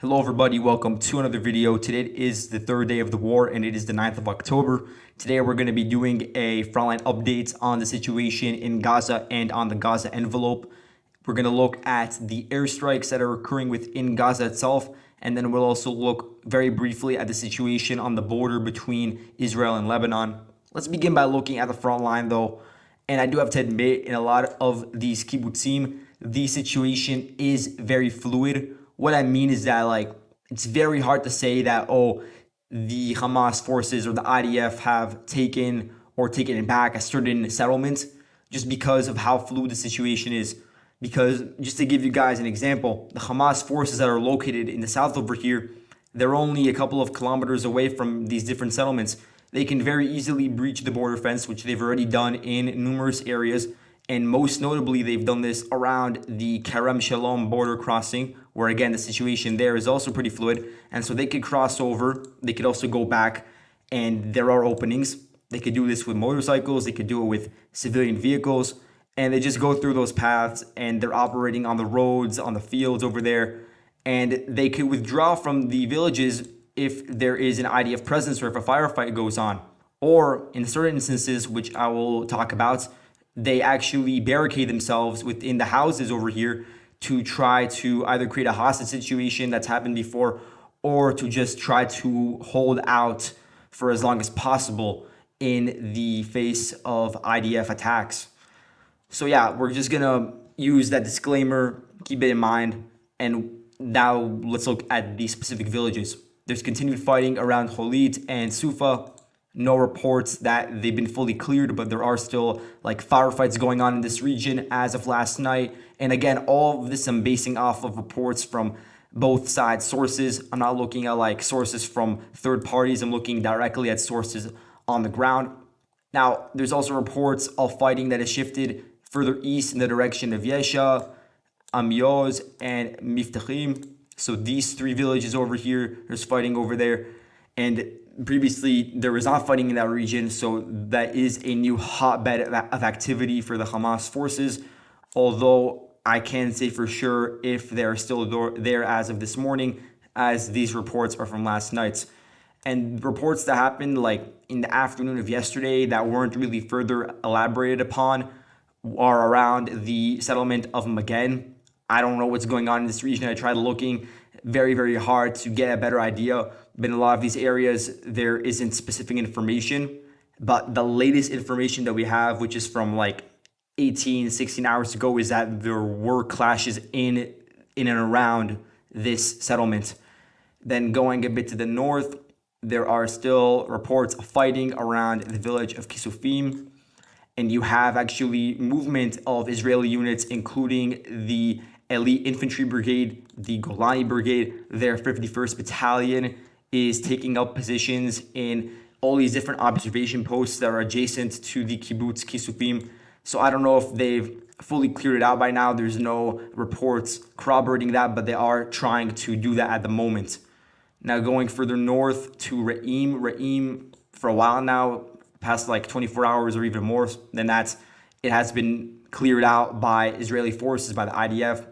Hello everybody, welcome to another video. Today is the third day of the war and it is the 9th of October. Today we're going to be doing a frontline update on the situation in Gaza and on the Gaza envelope. We're going to look at the airstrikes that are occurring within Gaza itself, and then we'll also look very briefly at the situation on the border between Israel and Lebanon. Let's begin by looking at the front line though. And I do have to admit, in a lot of these kibbutzim, the situation is very fluid. What I mean is that, it's very hard to say that, the Hamas forces or the IDF have taken back a certain settlement just because of how fluid the situation is. Because, just to give you guys an example, the Hamas forces that are located in the south over here, they're only a couple of kilometers away from these different settlements. They can very easily breach the border fence, which they've already done in numerous areas. And most notably, they've done this around the Kerem Shalom border crossing, where again, the situation there is also pretty fluid. And so they could cross over, they could also go back, and there are openings. They could do this with motorcycles, they could do it with civilian vehicles, and they just go through those paths and they're operating on the roads, on the fields over there. And they could withdraw from the villages if there is an IDF presence or if a firefight goes on. Or in certain instances, which I will talk about, they actually barricade themselves within the houses over here to try to either create a hostage situation that's happened before, or to just try to hold out for as long as possible in the face of IDF attacks. So yeah, we're just gonna use that disclaimer, keep it in mind, and now let's look at the specific villages. There's continued fighting around Holit and Sufa. No reports that they've been fully cleared, but there are still firefights going on in this region as of last night. And again, all of this I'm basing off of reports from both sides' sources. I'm not looking at sources from third parties. I'm looking directly at sources on the ground. Now, there's also reports of fighting that has shifted further east in the direction of Yesha, Amioz, and Miftachim. So these three villages over here, there's fighting over there. And previously, there was not fighting in that region, so that is a new hotbed of activity for the Hamas forces, although I can't say for sure if they're still there as of this morning, as these reports are from last night. And reports that happened in the afternoon of yesterday that weren't really further elaborated upon are around the settlement of Magen. I don't know what's going on in this region. I tried looking very, very hard to get a better idea. But in a lot of these areas, there isn't specific information. But the latest information that we have, which is from 16 hours ago, is that there were clashes in and around this settlement. Then going a bit to the north, there are still reports of fighting around the village of Kisufim. And you have actually movement of Israeli units, including the Elite Infantry Brigade, the Golani Brigade, their 51st Battalion is taking up positions in all these different observation posts that are adjacent to the kibbutz Kisufim. So I don't know if they've fully cleared it out by now. There's no reports corroborating that, but they are trying to do that at the moment. Now going further north to Re'im for a while now, past 24 hours or even more than that, it has been cleared out by Israeli forces, by the IDF.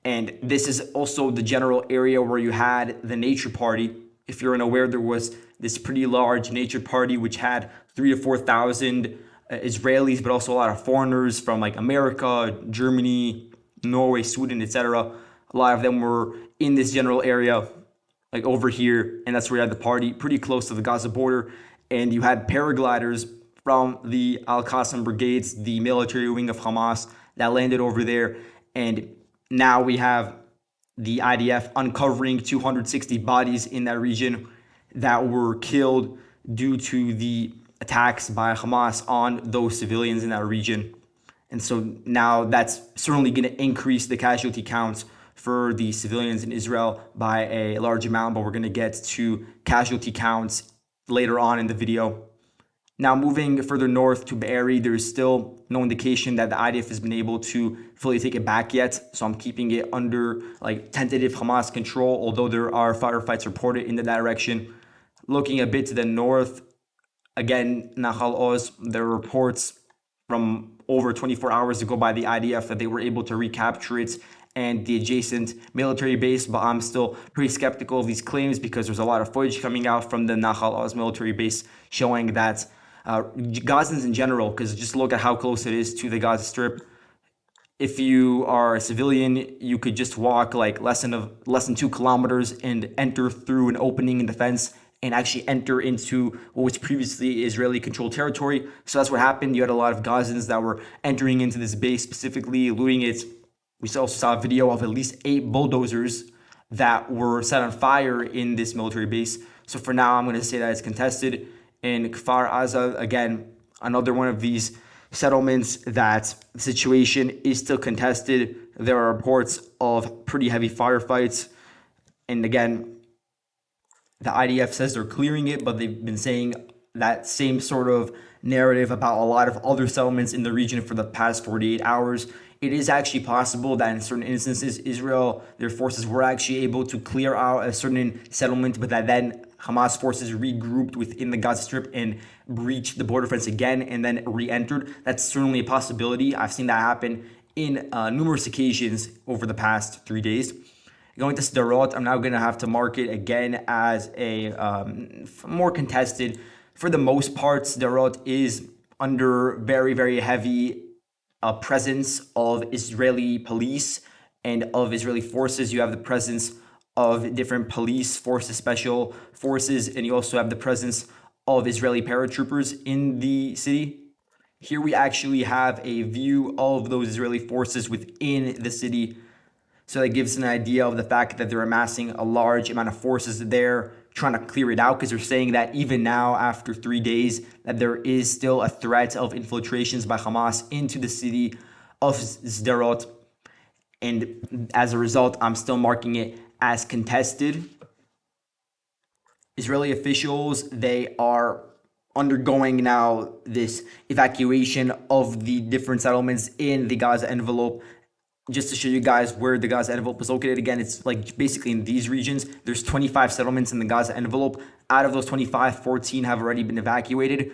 And this is also the general area where you had the Nature Party. If you're unaware, there was this pretty large Nature Party which had 3,000 to 4,000 Israelis, but also a lot of foreigners from America, Germany, Norway, Sweden, etc. A lot of them were in this general area, over here, and that's where you had the party pretty close to the Gaza border. And you had paragliders from the Al-Qassam brigades, the military wing of Hamas, that landed over there. And now we have the IDF uncovering 260 bodies in that region that were killed due to the attacks by Hamas on those civilians in that region. And so now that's certainly going to increase the casualty counts for the civilians in Israel by a large amount, but we're going to get to casualty counts later on in the video. Now moving further north to Be'eri, there's still no indication that the IDF has been able to fully take it back yet. So I'm keeping it under tentative Hamas control, although there are firefights reported in the direction. Looking a bit to the north, again, Nahal Oz, there are reports from over 24 hours ago by the IDF that they were able to recapture it and the adjacent military base, but I'm still pretty skeptical of these claims because there's a lot of footage coming out from the Nahal Oz military base showing that Gazans in general, because just look at how close it is to the Gaza Strip. If you are a civilian, you could just walk like less than 2 kilometers and enter through an opening in the fence and actually enter into what was previously Israeli-controlled territory. So that's what happened. You had a lot of Gazans that were entering into this base, specifically looting it. We also saw a video of at least 8 bulldozers that were set on fire in this military base. So for now, I'm going to say that it's contested. In Kfar Aza, again, another one of these settlements that the situation is still contested. There are reports of pretty heavy firefights. And again, the IDF says they're clearing it, but they've been saying that same sort of narrative about a lot of other settlements in the region for the past 48 hours. It is actually possible that in certain instances, Israel, their forces were actually able to clear out a certain settlement, but that then Hamas forces regrouped within the Gaza Strip and breached the border fence again and then re-entered. That's certainly a possibility. I've seen that happen in numerous occasions over the past 3 days. Going to Sderot, I'm now going to have to mark it again as a more contested. For the most part, Sderot is under very, very heavy presence of Israeli police and of Israeli forces. You have the presence of different police forces, special forces, and you also have the presence of Israeli paratroopers in the city. Here we actually have a view of those Israeli forces within the city. So that gives an idea of the fact that they're amassing a large amount of forces there, trying to clear it out, because they're saying that even now, after 3 days, that there is still a threat of infiltrations by Hamas into the city of Sderot. And as a result, I'm still marking it as contested. Israeli officials, they are undergoing now this evacuation of the different settlements in the Gaza envelope. Just to show you guys where the Gaza envelope is located, again, it's like basically in these regions. There's 25 settlements in the Gaza envelope. Out of those 25, 14 have already been evacuated.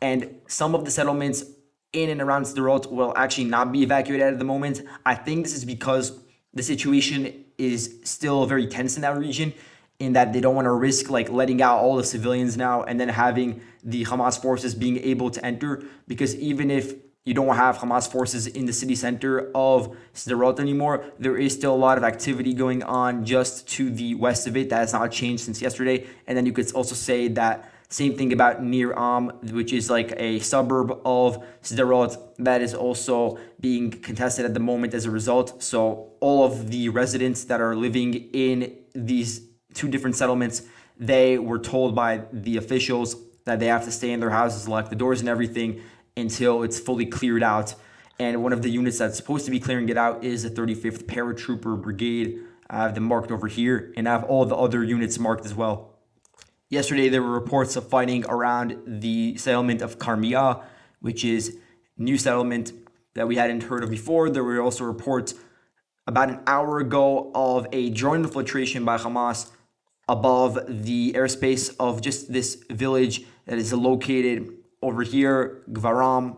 And some of the settlements in and around Sderot will actually not be evacuated at the moment. I think this is because the situation is still very tense in that region, in that they don't want to risk like letting out all the civilians now and then having the Hamas forces being able to enter. Because even if you don't have Hamas forces in the city center of Sderot anymore, there is still a lot of activity going on just to the west of it. That has not changed since yesterday. And then you could also say that same thing about Nir Am, which is like a suburb of Sderot that is also being contested at the moment as a result. So all of the residents that are living in these 2 different settlements, they were told by the officials that they have to stay in their houses, lock the doors and everything until it's fully cleared out. And one of the units that's supposed to be clearing it out is the 35th Paratrooper Brigade. I have them marked over here, and I have all the other units marked as well. Yesterday, there were reports of fighting around the settlement of Karmia, which is a new settlement that we hadn't heard of before. There were also reports about an hour ago of a drone infiltration by Hamas above the airspace of just this village that is located over here, Gvaram.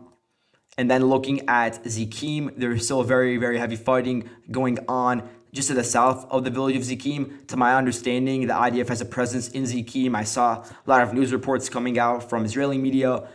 And then looking at Zikim, there's still very, very heavy fighting going on just to the south of the village of Zikim. To my understanding, the IDF has a presence in Zikim. I saw a lot of news reports coming out from Israeli media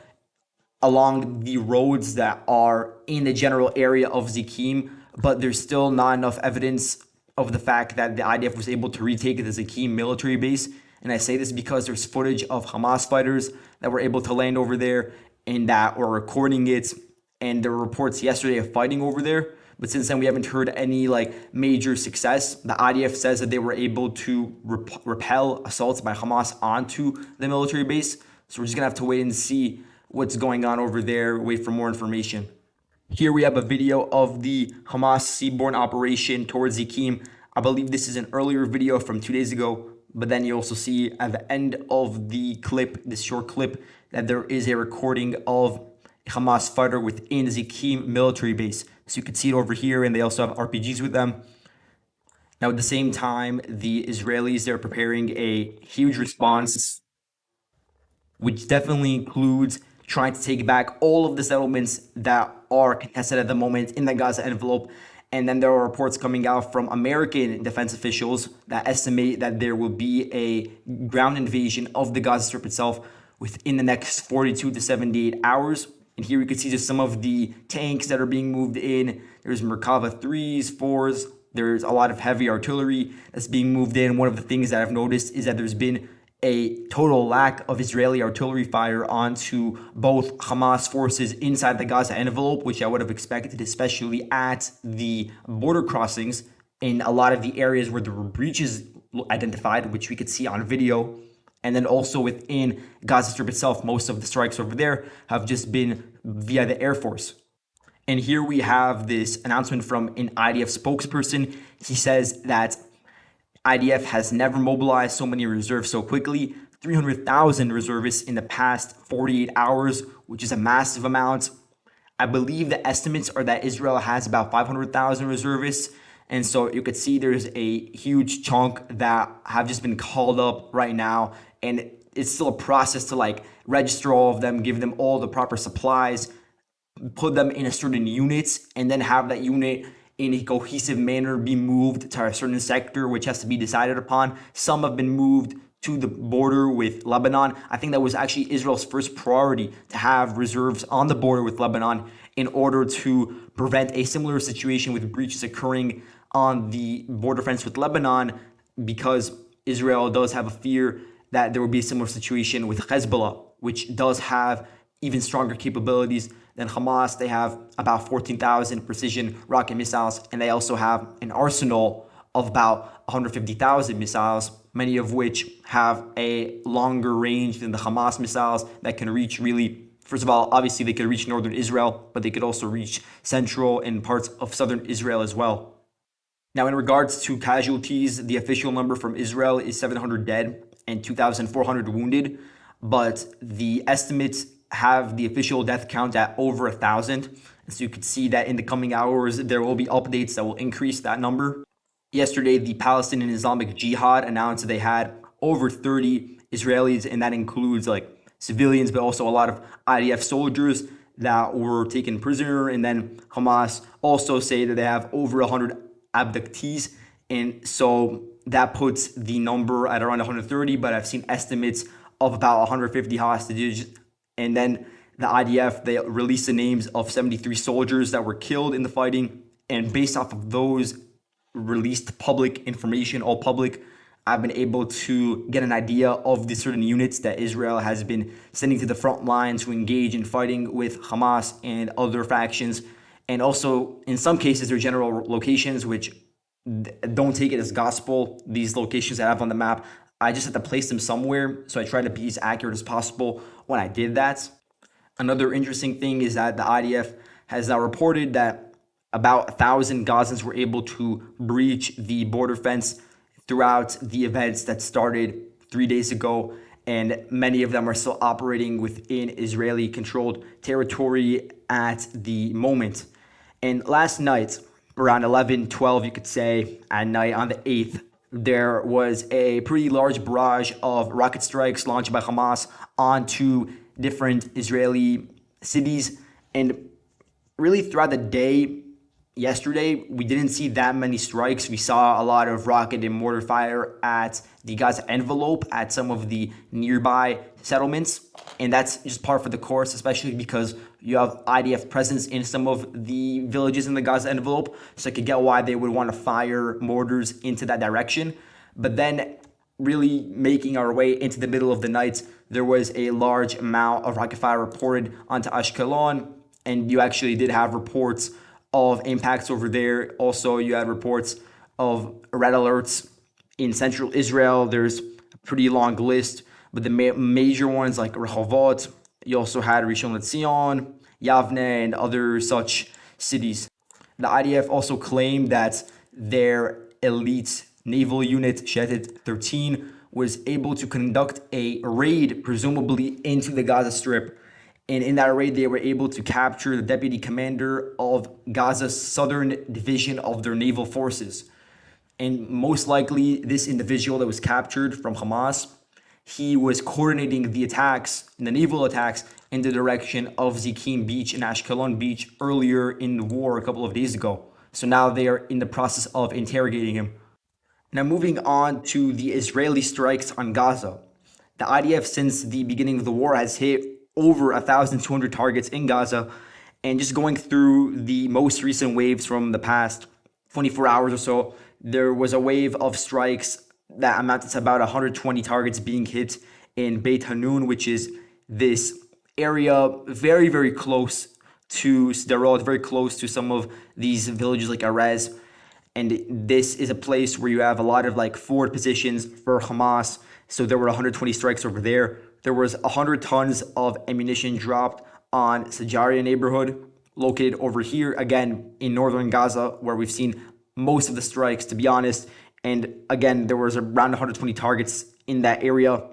along the roads that are in the general area of Zikim, but there's still not enough evidence of the fact that the IDF was able to retake the Zikim military base. And I say this because there's footage of Hamas fighters that were able to land over there and that were recording it. And there were reports yesterday of fighting over there. But since then, we haven't heard any like major success. The IDF says that they were able to repel assaults by Hamas onto the military base. So we're just going to have to wait and see what's going on over there, wait for more information. Here we have a video of the Hamas seaborne operation towards Zikim. I believe this is an earlier video from 2 days ago, but then you also see at the end of the clip, this short clip, that there is a recording of a Hamas fighter within Zikim military base. So you can see it over here, and they also have RPGs with them. Now, at the same time, the Israelis, they're preparing a huge response, which definitely includes trying to take back all of the settlements that are contested at the moment in the Gaza envelope. And then there are reports coming out from American defense officials that estimate that there will be a ground invasion of the Gaza Strip itself within the next 42 to 78 hours. And here you can see just some of the tanks that are being moved in. There's Merkava 3s, 4s. There's a lot of heavy artillery that's being moved in. One of the things that I've noticed is that there's been a total lack of Israeli artillery fire onto both Hamas forces inside the Gaza envelope, which I would have expected, especially at the border crossings in a lot of the areas where there were breaches identified, which we could see on video. And then also within Gaza Strip itself, most of the strikes over there have just been via the Air Force. And here we have this announcement from an IDF spokesperson. He says that IDF has never mobilized so many reserves so quickly, 300,000 reservists in the past 48 hours, which is a massive amount. I believe the estimates are that Israel has about 500,000 reservists. And so you could see there's a huge chunk that have just been called up right now. And it's still a process to register all of them, give them all the proper supplies, put them in a certain unit, and then have that unit in a cohesive manner be moved to a certain sector, which has to be decided upon. Some have been moved to the border with Lebanon. I think that was actually Israel's first priority, to have reserves on the border with Lebanon in order to prevent a similar situation with breaches occurring on the border fence with Lebanon, because Israel does have a fear that there will be a similar situation with Hezbollah, which does have even stronger capabilities than Hamas. They have about 14,000 precision rocket missiles, and they also have an arsenal of about 150,000 missiles, many of which have a longer range than the Hamas missiles that can reach really, first of all, obviously they could reach northern Israel, but they could also reach central and parts of southern Israel as well. Now, in regards to casualties, the official number from Israel is 700 dead and 2,400 wounded, but the estimates have the official death count at over 1,000. So you could see that in the coming hours, there will be updates that will increase that number. Yesterday, the Palestinian Islamic Jihad announced they had over 30 Israelis, and that includes civilians, but also a lot of IDF soldiers that were taken prisoner. And then Hamas also say that they have over 100 abductees. And so that puts the number at around 130, but I've seen estimates of about 150 hostages. And then the IDF, they released the names of 73 soldiers that were killed in the fighting. And based off of those released public information, all public, I've been able to get an idea of the certain units that Israel has been sending to the front line to engage in fighting with Hamas and other factions. And also, in some cases, their general locations, which don't take it as gospel. These locations I have on the map, I just had to place them somewhere. So I tried to be as accurate as possible when I did that. Another interesting thing is that the IDF has now reported that about 1,000 Gazans were able to breach the border fence throughout the events that started 3 days ago. And many of them are still operating within Israeli-controlled territory at the moment. And last night, around 11:12, you could say, at night on the 8th, there was a pretty large barrage of rocket strikes launched by Hamas onto different Israeli cities. And really throughout the day yesterday, we didn't see that many strikes. We saw a lot of rocket and mortar fire at the Gaza envelope, at some of the nearby settlements. And that's just par for the course, especially because you have IDF presence in some of the villages in the Gaza envelope. So I could get why they would want to fire mortars into that direction. But then really making our way into the middle of the night, there was a large amount of rocket fire reported onto Ashkelon. And you actually did have reports of impacts over there. Also, you had reports of red alerts in central Israel. There's a pretty long list, but the major ones like Rehovot, you also had Rishon LeZion, Yavne, and other such cities. The IDF also claimed that their elite naval unit, Shetet 13, was able to conduct a raid, presumably into the Gaza Strip. And in that raid, they were able to capture the deputy commander of Gaza's southern division of their naval forces. And most likely, this individual that was captured from Hamas, he was coordinating the attacks, the naval attacks, in the direction of Zikim Beach and Ashkelon Beach earlier in the war a couple of days ago. So now they are in the process of interrogating him. Now, moving on to the Israeli strikes on Gaza. The IDF, since the beginning of the war, has hit over 1,200 targets in Gaza. And just going through the most recent waves from the past 24 hours or so, there was a wave of strikes that amounted to about 120 targets being hit in Beit Hanun, which is this area very, very close to Sderot, very close to some of these villages like Erez. And this is a place where you have a lot of like forward positions for Hamas. So there were 120 strikes over there. There was 100 tons of ammunition dropped on Sajaria neighborhood, located over here, again, in northern Gaza, where we've seen most of the strikes, to be honest. And again, there was around 120 targets in that area.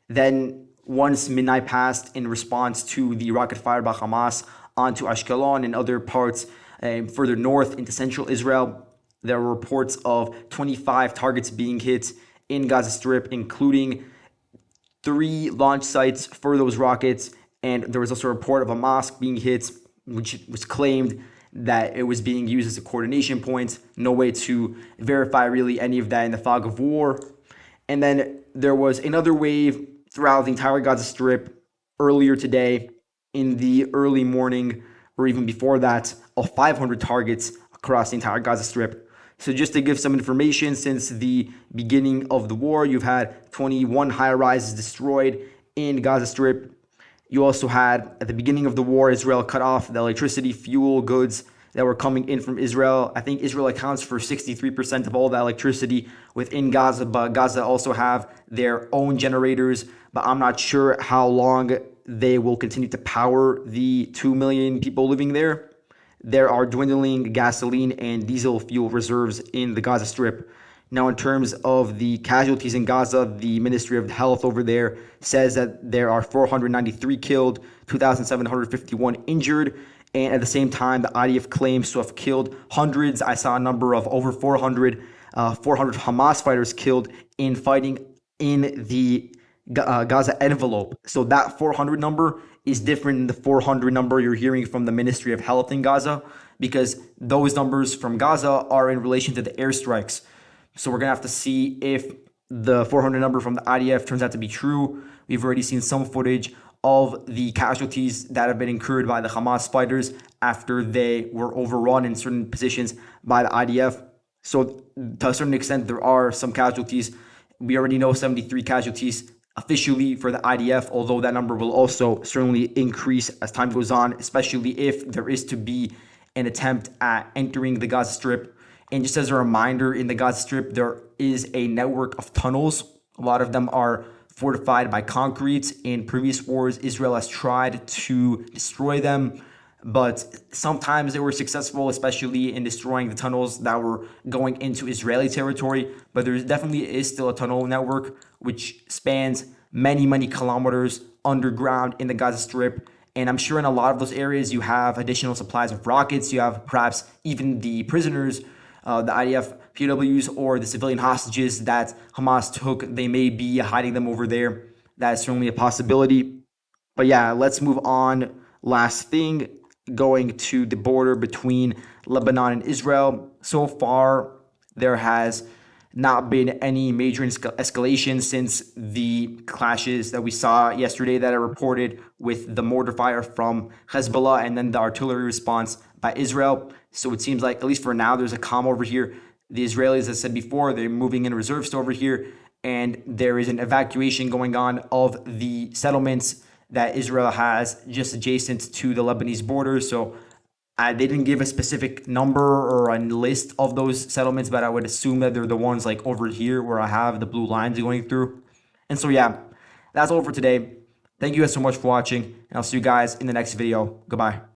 Then once midnight passed, in response to the rocket fire by Hamas onto Ashkelon and other parts further north into central Israel, there were reports of 25 targets being hit in Gaza Strip, including 3 launch sites for those rockets. And there was also a report of a mosque being hit, which was claimed that it was being used as a coordination point. No way to verify really any of that in the fog of war. And then there was another wave throughout the entire Gaza Strip earlier today in the early morning, or even before that, of 500 targets across the entire Gaza Strip. So just to give some information, since the beginning of the war, you've had 21 high-rises destroyed in Gaza Strip. You also had, at the beginning of the war, Israel cut off the electricity, fuel, goods that were coming in from Israel. I think Israel accounts for 63% of all the electricity within Gaza, but Gaza also have their own generators. But I'm not sure how long they will continue to power the 2 million people living there. There are dwindling gasoline and diesel fuel reserves in the Gaza Strip. Now, in terms of the casualties in Gaza, the Ministry of Health over there says that there are 493 killed, 2,751 injured, and at the same time, the IDF claims to have killed hundreds. I saw a number of over 400 Hamas fighters killed in fighting in the Gaza envelope. So that 400 number is different than the 400 number you're hearing from the Ministry of Health in Gaza, because those numbers from Gaza are in relation to the airstrikes. So we're going to have to see if the 400 number from the IDF turns out to be true. We've already seen some footage of the casualties that have been incurred by the Hamas fighters after they were overrun in certain positions by the IDF. So to a certain extent, there are some casualties. We already know 73 casualties officially for the IDF, although that number will also certainly increase as time goes on, especially if there is to be an attempt at entering the Gaza Strip. And just as a reminder, in the Gaza Strip, there is a network of tunnels. A lot of them are fortified by concrete. In previous wars, Israel has tried to destroy them, but sometimes they were successful, especially in destroying the tunnels that were going into Israeli territory. But there definitely is still a tunnel network which spans many, many kilometers underground in the Gaza Strip. And I'm sure in a lot of those areas, you have additional supplies of rockets. You have perhaps even the prisoners, the IDF POWs, or the civilian hostages that Hamas took. They may be hiding them over there. That is certainly a possibility. But yeah, let's move on. Last thing, going to the border between Lebanon and Israel. So far, there has not been any major escalation since the clashes that we saw yesterday that are reported with the mortar fire from Hezbollah and then the artillery response by Israel. So it seems like, at least for now, there's a calm over here. The Israelis, as I said before, they're moving in reserves over here, and there is an evacuation going on of the settlements that Israel has just adjacent to the Lebanese border. So they didn't give a specific number or a list of those settlements, but I would assume that they're the ones like over here where I have the blue lines going through. And so, yeah, that's all for today. Thank you guys so much for watching, and I'll see you guys in the next video. Goodbye.